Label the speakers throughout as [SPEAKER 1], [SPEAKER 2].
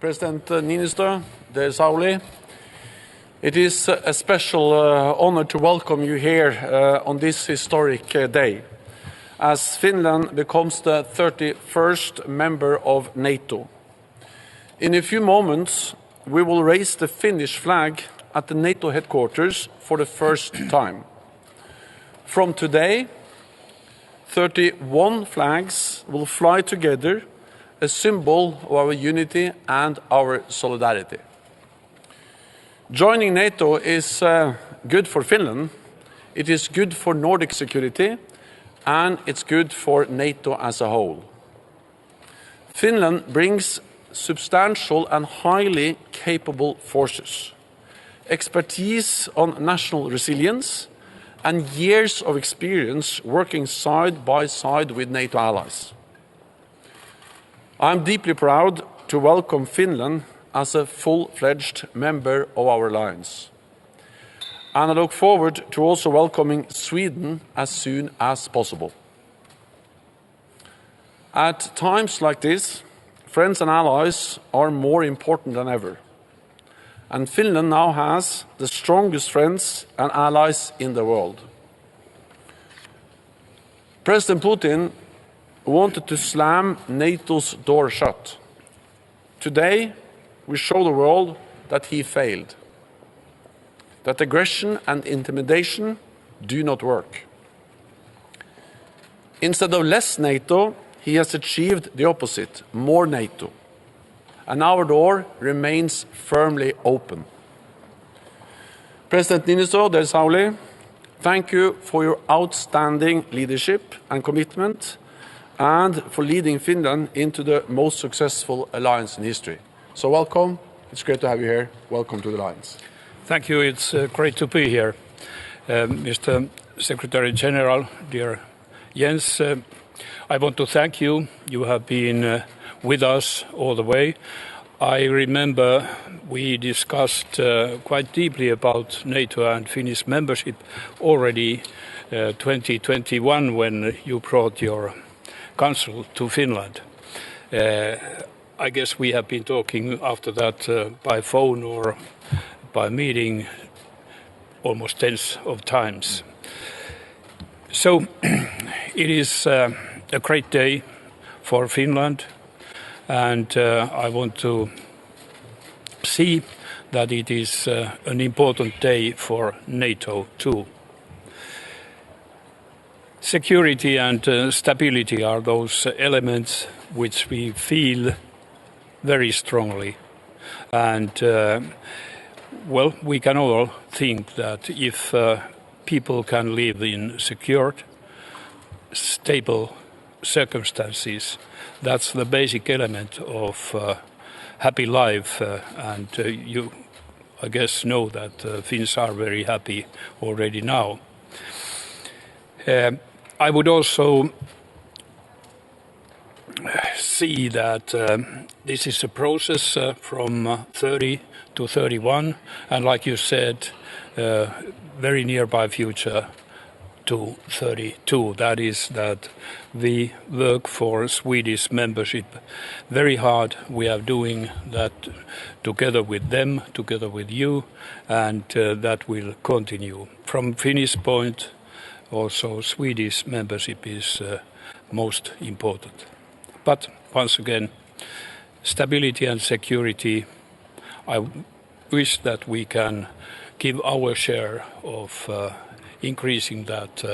[SPEAKER 1] President Niinistö, dear Sauli, it is a special honor to welcome you here on this historic day, as Finland becomes the 31st member of NATO. In a few moments, we will raise the Finnish flag at the NATO headquarters for the first time. From today, 31 flags will fly together, a symbol of our unity and our solidarity. Joining NATO is good for Finland, it is good for Nordic security, and it's good for NATO as a whole. Finland brings substantial and highly capable forces, expertise on national resilience, and years of experience working side by side with NATO allies. I am deeply proud to welcome Finland as a full-fledged member of our alliance. And I look forward to also welcoming Sweden as soon as possible. At times like this, friends and allies are more important than ever. And Finland now has the strongest friends and allies in the world. President Putin wanted to slam NATO's door shut. Today, we show the world that he failed, that aggression and intimidation do not work. Instead of less NATO, he has achieved the opposite, more NATO. And our door remains firmly open. President Niinistö, dear Sauli, thank you for your outstanding leadership and commitment, and for leading Finland into the most successful alliance in history. So welcome, it's great to have you here. Welcome to the alliance.
[SPEAKER 2] Thank you, it's great to be here. Mr. Secretary-General, dear Jens, I want to thank you. You have been with us all the way. I remember we discussed quite deeply about NATO and Finnish membership already 2021 when you brought your council to Finland. I guess we have been talking after that by phone or by meeting almost tens of times. So it is a great day for Finland, and I want to see that it is an important day for NATO too. Security and stability are those elements which we feel very strongly. And, well, we can all think that if people can live in secured, stable circumstances, that's the basic element of happy life. And you, I guess, know that Finns are very happy already now. I would also see that this is a process from 30 to 31, and like you said, very nearby future to 32. That is that we work for Swedish membership very hard. We are doing that together with them, together with you, and that will continue. From Finnish point, also Swedish membership is most important. But once again, stability and security, I wish that we can give our share of increasing that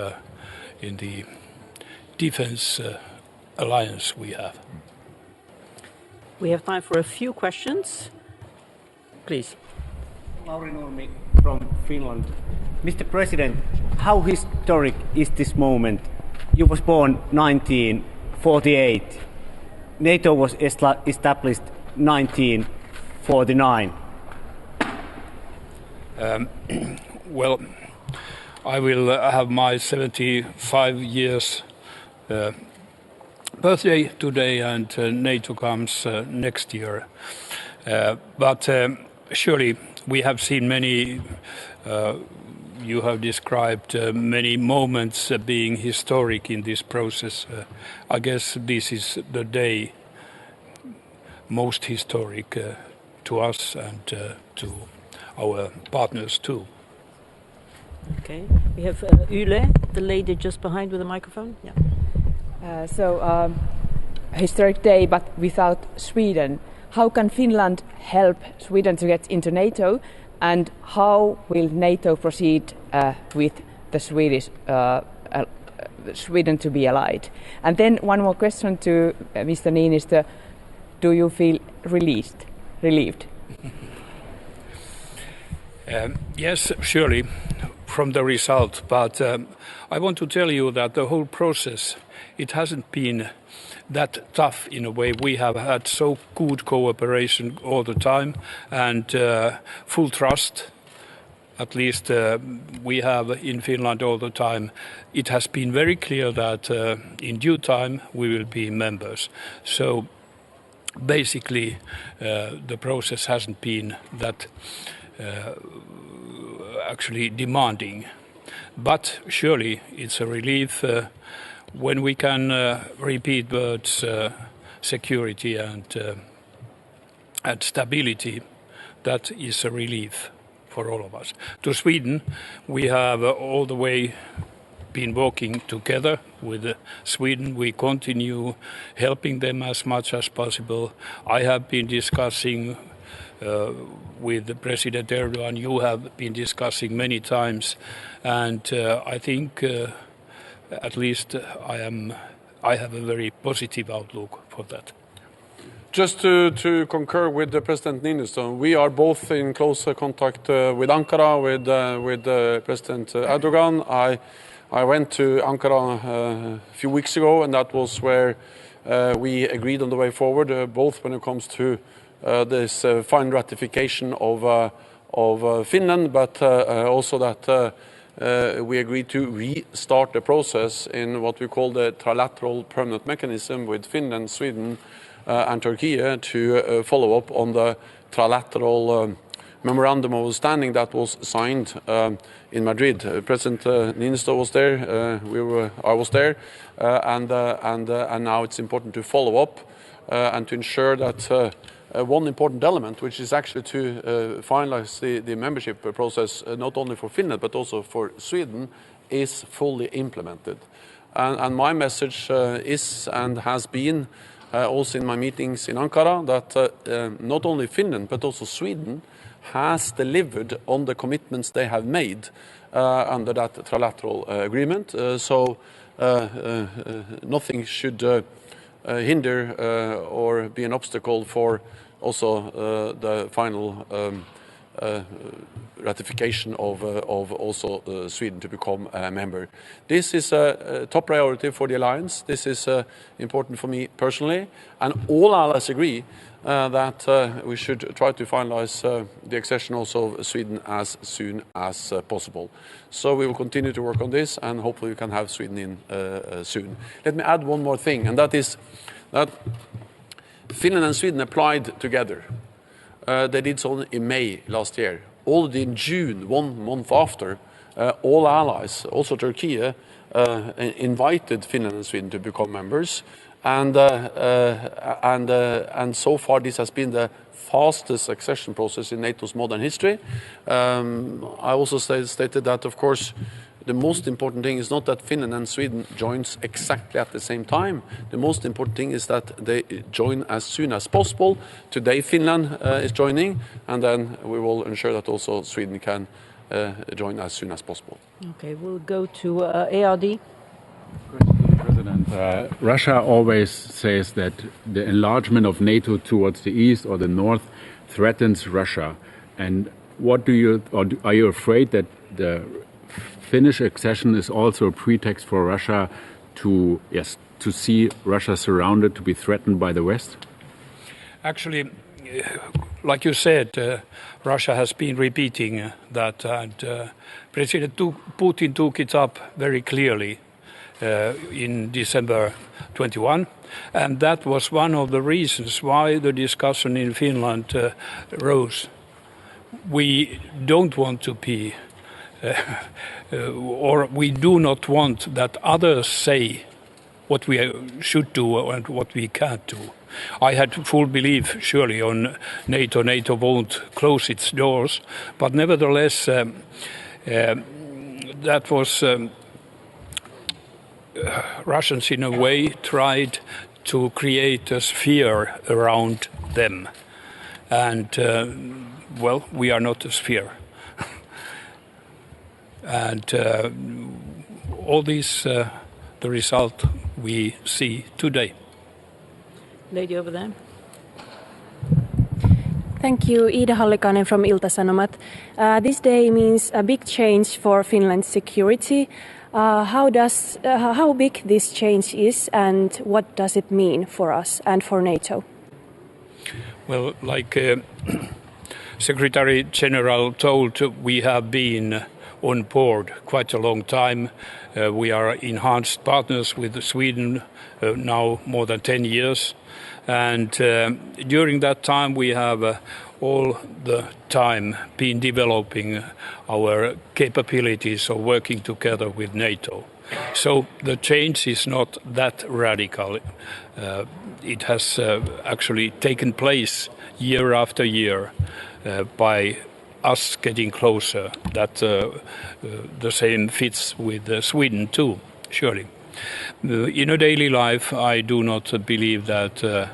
[SPEAKER 2] in the defense alliance we have.
[SPEAKER 3] We have time for a few questions. Please.
[SPEAKER 4] Lauri Nurmi from Finland. Mr. President, how historic is this moment? You was born 1948. NATO was established 1949.
[SPEAKER 2] Well, I will have my 75 years birthday today, and NATO comes next year. But surely we have seen many, you have described many moments being historic in this process. I guess this is the day most historic to us and to our partners too.
[SPEAKER 3] Okay, we have Yle, the lady just behind with the microphone. Yeah.
[SPEAKER 5] A historic day, but without Sweden. How can Finland help Sweden to get into NATO, and how will NATO proceed with the Sweden to be allied? And then one more question to Mr. Niinistö: do you feel relieved?
[SPEAKER 2] Yes, surely, from the result. But I want to tell you that the whole process, it hasn't been that tough in a way. We have had so good cooperation all the time and full trust. At least we have in Finland all the time. It has been very clear that in due time we will be members. So basically the process hasn't been that actually demanding. But surely it's a relief when we can repeat words security and stability. That is a relief for all of us. To Sweden, we have all the way been working together with Sweden. We continue helping them as much as possible. I have been discussing with President Erdogan. You have been discussing many times, and I think at least I have a very positive outlook for that.
[SPEAKER 1] Just to concur with the President Niinistö, we are both in close contact with Ankara, with President Erdogan. I went to Ankara a few weeks ago, and that was where we agreed on the way forward, both when it comes to this final ratification of Finland, but also that we agreed to restart the process in what we call the trilateral permanent mechanism with Finland, Sweden, and Turkey to follow up on the trilateral memorandum of understanding that was signed in Madrid. President Niinistö was there, I was there, and now it's important to follow up and to ensure that one important element, which is actually to finalize the membership process, not only for Finland but also for Sweden, is fully implemented. And my message is and has been also in my meetings in Ankara that not only Finland but also Sweden has delivered on the commitments they have made under that trilateral agreement. So nothing should hinder or be an obstacle for also the final ratification of also Sweden to become a member. This is a top priority for the alliance. This is important for me personally, and all allies agree that we should try to finalize the accession also of Sweden as soon as possible. So we will continue to work on this, and hopefully we can have Sweden in soon. Let me add one more thing, and that is that Finland and Sweden applied together. They did so in May last year. Already in June, 1 month after, all allies, also Turkey, invited Finland and Sweden to become members. And so far this has been the fastest accession process in NATO's modern history. I also stated that, of course, the most important thing is not that Finland and Sweden joins exactly at the same time. The most important thing is that they join as soon as possible. Today Finland is joining, and then we will ensure that also Sweden can join as soon as possible.
[SPEAKER 3] Okay, we'll go to ARD.
[SPEAKER 6] President, Russia always says that the enlargement of NATO towards the east or the north threatens Russia. And what do you, or are you afraid that the Finnish accession is also a pretext for Russia to see Russia surrounded, to be threatened by the West?
[SPEAKER 2] Actually, like you said, Russia has been repeating that, and President Putin took it up very clearly in December 21, and that was one of the reasons why the discussion in Finland rose. We don't want to be or we do not want that others say what we should do and what we can't do. I had full belief, surely, on NATO. NATO won't close its doors, but nevertheless, that was Russians, in a way, tried to create a sphere around them, and well, we are not a sphere, and all this, the result we see today.
[SPEAKER 3] Lady over there.
[SPEAKER 7] Thank you, Ida Hallikainen from Ilta-Sanomat. This day means a big change for Finland's security. How big this change is, and what does it mean for us and for NATO?
[SPEAKER 2] Well, like Secretary-General told, we have been on board quite a long time. We are enhanced partners with Sweden now more than 10 years. And during that time, we have all the time been developing our capabilities of working together with NATO. So the change is not that radical. It has actually taken place year after year by us getting closer. That the same fits with Sweden too, surely. In a daily life, I do not believe that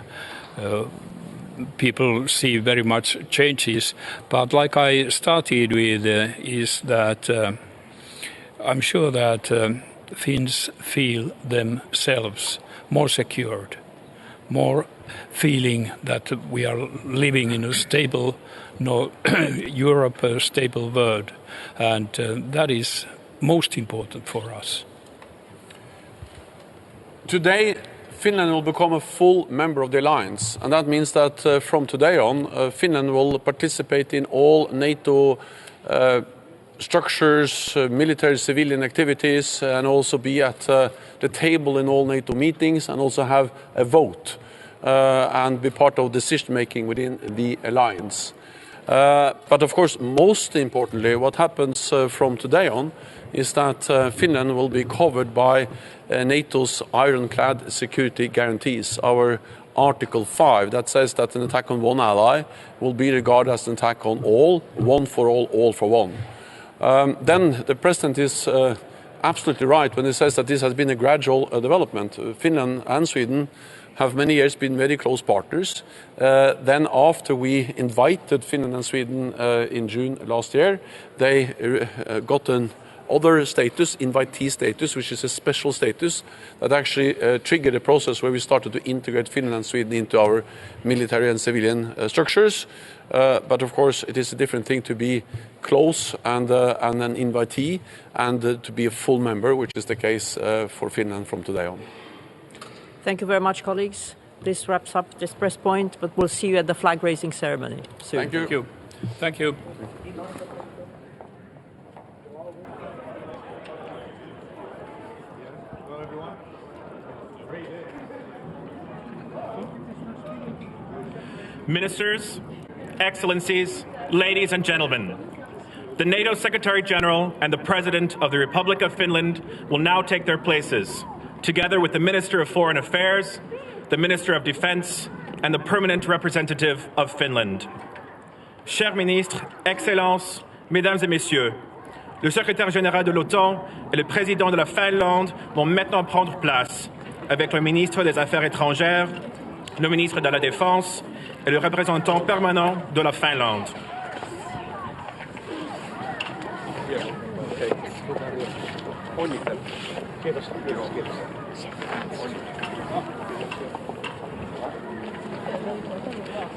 [SPEAKER 2] people see very much changes, but like I started with, is that I'm sure that Finns feel themselves more secured, more feeling that we are living in a stable Europe, a stable world, and that is most important for us.
[SPEAKER 1] Today, Finland will become a full member of the alliance, and that means that from today on, Finland will participate in all NATO structures, military civilian activities, and also be at the table in all NATO meetings, and also have a vote and be part of decision making within the alliance. But of course, most importantly, what happens from today on is that Finland will be covered by NATO's ironclad security guarantees, our Article 5, that says that an attack on one ally will be regarded as an attack on all, one for all for one. Then the President is absolutely right when he says that this has been a gradual development. Finland and Sweden have many years been very close partners. Then after we invited Finland and Sweden in June last year, they got an other status, invitee status, which is a special status that actually triggered a process where we started to integrate Finland and Sweden into our military and civilian structures. But of course, it is a different thing to be close and an invitee, and to be a full member, which is the case for Finland from today on.
[SPEAKER 3] Thank you very much, colleagues. This wraps up this press point, but we'll see you at the flag raising ceremony soon.
[SPEAKER 1] Thank you.
[SPEAKER 2] Thank you. Thank you.
[SPEAKER 8] Ministers, Excellencies, ladies and gentlemen, the NATO Secretary-General and the President of the Republic of Finland will now take their places, together with the Minister of Foreign Affairs, the Minister of Defense, and the Permanent Representative of Finland. Chers ministres, Excellences, Mesdames et Messieurs, le Secrétaire général de l'OTAN et le Président de la Finlande vont maintenant prendre place avec le ministre des Affaires étrangères, le ministre de la Défense et le représentant permanent de la Finlande.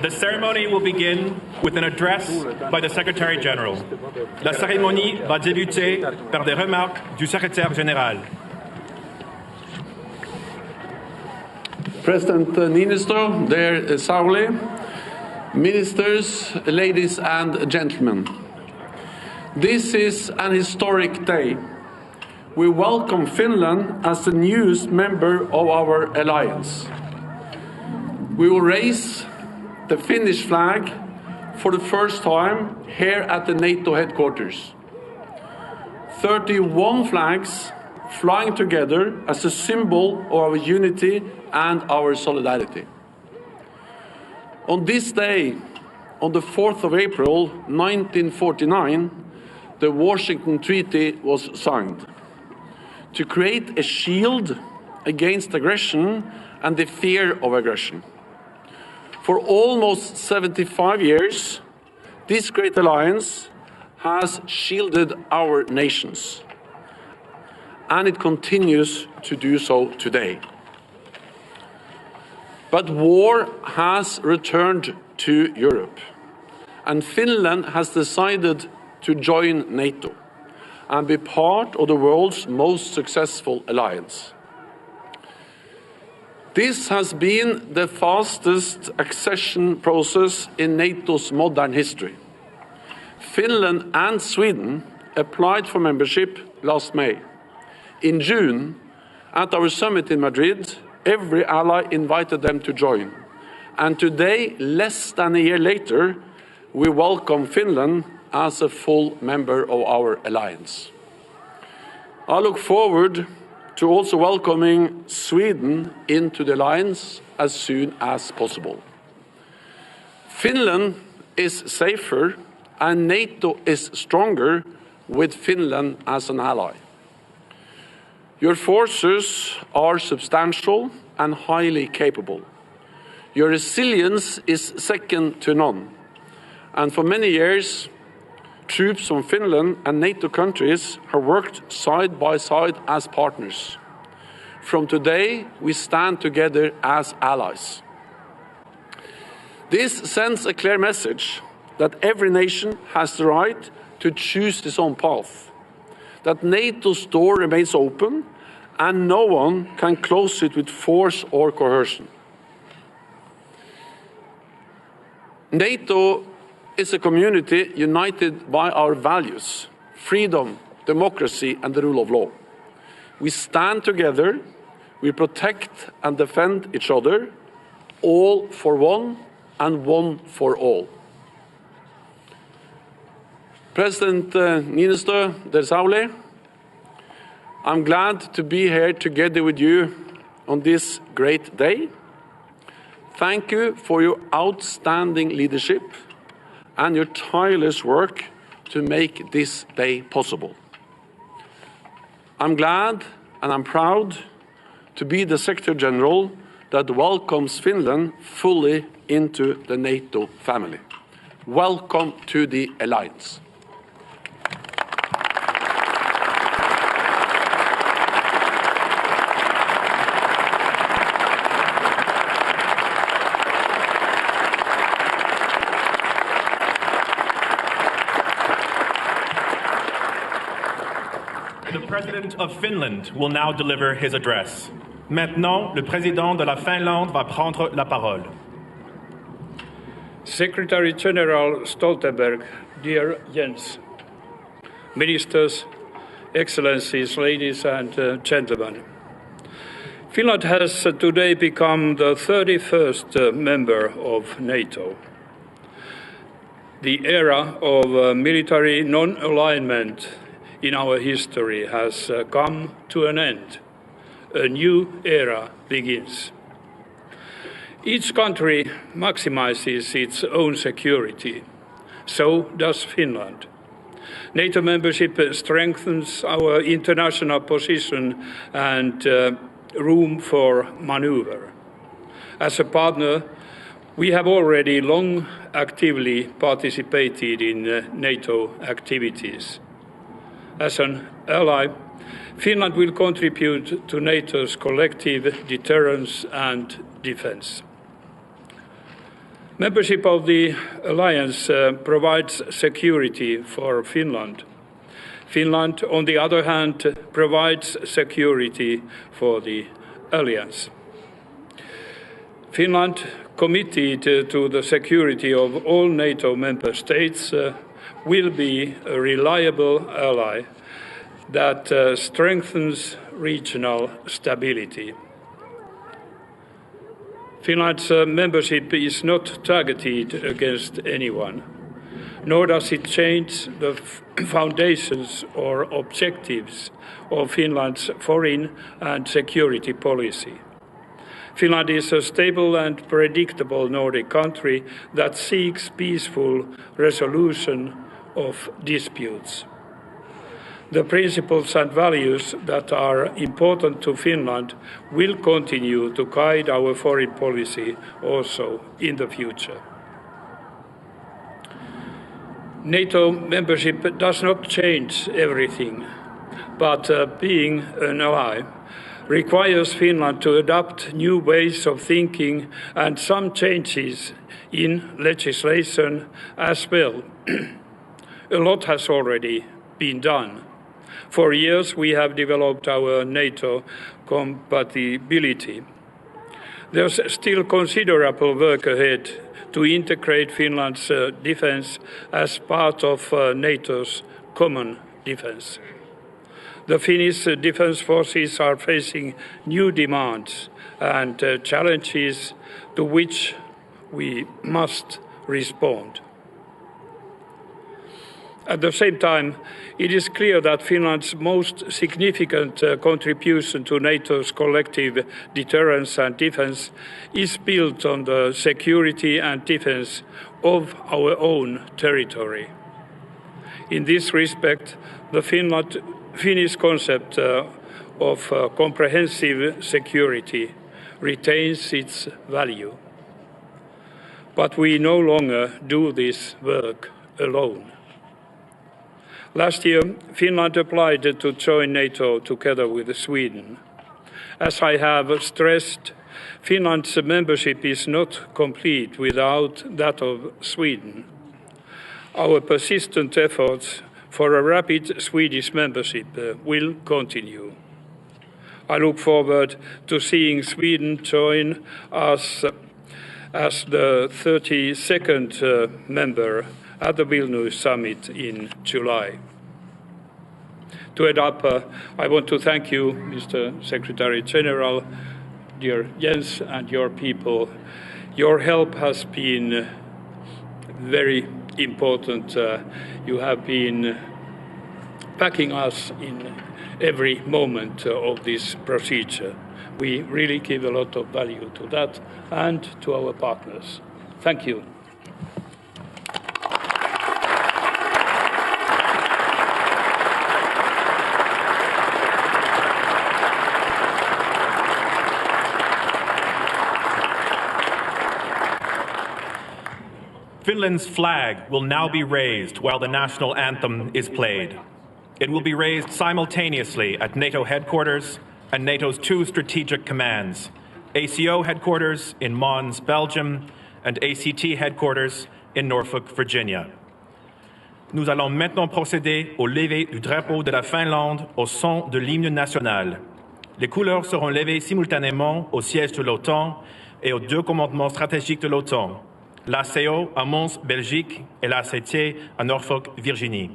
[SPEAKER 8] The ceremony will begin with an address by the Secretary-General. La cérémonie va débuter par des remarques du Secrétaire général.
[SPEAKER 1] President Niinistö, dear Sauli, ministers, ladies and gentlemen. This is an historic day. We welcome Finland as the newest member of our alliance. We will raise the Finnish flag for the first time here at the NATO headquarters. 31 flags flying together as a symbol of our unity and our solidarity. On this day, on the 4th of April 1949, the Washington Treaty was signed to create a shield against aggression and the fear of aggression. For almost 75 years, this great alliance has shielded our nations, and it continues to do so today. But war has returned to Europe, and Finland has decided to join NATO and be part of the world's most successful alliance. This has been the fastest accession process in NATO's modern history. Finland and Sweden applied for membership last May. In June, at our summit in Madrid, every ally invited them to join. And today, less than a year later, we welcome Finland as a full member of our alliance. I look forward to also welcoming Sweden into the alliance as soon as possible. Finland is safer and NATO is stronger with Finland as an ally. Your forces are substantial and highly capable. Your resilience is second to none. And for many years, troops from Finland and NATO countries have worked side by side as partners. From today, we stand together as allies. This sends a clear message that every nation has the right to choose its own path, that NATO's door remains open and no one can close it with force or coercion. NATO is a community united by our values: freedom, democracy, and the rule of law. We stand together, we protect and defend each other, all for one and one for all. President Niinistö, der Saule, I'm glad to be here together with you on this great day. Thank you for your outstanding leadership and your tireless work to make this day possible. I'm glad and I'm proud to be the Secretary-General that welcomes Finland fully into the NATO family. Welcome to the alliance.
[SPEAKER 8] The President of Finland will now deliver his address. Maintenant, le Président de la Finlande va prendre la parole.
[SPEAKER 2] Secretary-General Stoltenberg, dear Jens, Ministers, Excellencies, ladies and gentlemen. Finland has today become the 31st member of NATO. The era of military non-alignment in our history has come to an end. A new era begins. Each country maximizes its own security. So does Finland. NATO membership strengthens our international position and room for maneuver. As a partner, we have already long actively participated in NATO activities. As an ally, Finland will contribute to NATO's collective deterrence and defense. Membership of the alliance provides security for Finland. Finland, on the other hand, provides security for the alliance. Finland, committed to the security of all NATO member states, will be a reliable ally that strengthens regional stability. Finland's membership is not targeted against anyone, nor does it change the foundations or objectives of Finland's foreign and security policy. Finland is a stable and predictable Nordic country that seeks peaceful resolution of disputes. The principles and values that are important to Finland will continue to guide our foreign policy also in the future. NATO membership does not change everything, but being an ally requires Finland to adopt new ways of thinking and some changes in legislation as well. A lot has already been done. For years we have developed our NATO compatibility. There's still considerable work ahead to integrate Finland's defence as part of NATO's common defence. The Finnish defence forces are facing new demands and challenges to which we must respond. At the same time, it is clear that Finland's most significant contribution to NATO's collective deterrence and defence is built on the security and defence of our own territory. In this respect, the Finnish concept of comprehensive security retains its value. But we no longer do this work alone. Last year, Finland applied to join NATO together with Sweden. As I have stressed, Finland's membership is not complete without that of Sweden. Our persistent efforts for a rapid Swedish membership will continue. I look forward to seeing Sweden join us as the 32nd member at the Vilnius summit in July. To add up, I want to thank you, Mr. Secretary-General, dear Jens and your people. Your help has been very important. You have been backing us in every moment of this procedure. We really give a lot of value to that and to our partners. Thank you.
[SPEAKER 8] Finland's flag will now be raised while the national anthem is played. It will be raised simultaneously at NATO headquarters and NATO's two strategic commands, ACO headquarters in Mons, Belgium, and ACT headquarters in Norfolk, Virginia. Nous allons maintenant procéder au lever du drapeau de la Finlande au son de l'hymne national. Les couleurs seront levées simultanément au siège de l'OTAN et aux deux commandements stratégiques de l'OTAN, l'ACO à Mons, Belgique, et l'ACT à Norfolk, Virginie.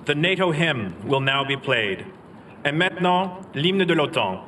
[SPEAKER 8] The NATO hymn will now be played. Et maintenant, l'hymne de l'OTAN.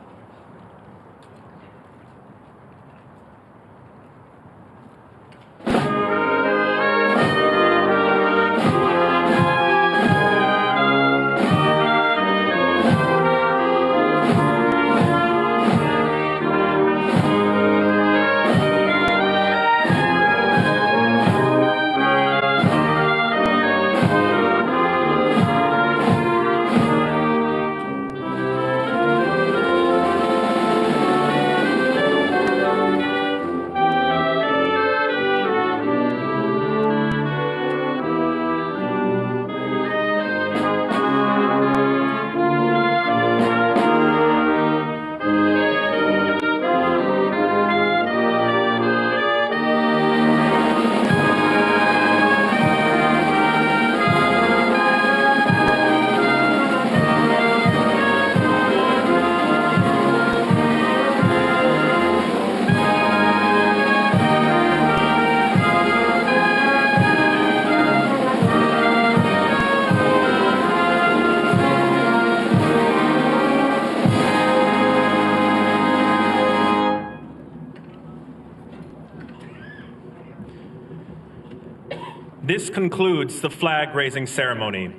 [SPEAKER 8] This concludes the flag-raising ceremony.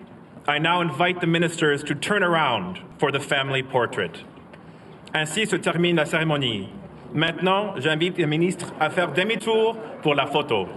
[SPEAKER 8] I now invite the ministers to turn around for the family portrait. Ainsi se termine la cérémonie. Maintenant, j'invite les ministres à faire demi-tour pour la photo.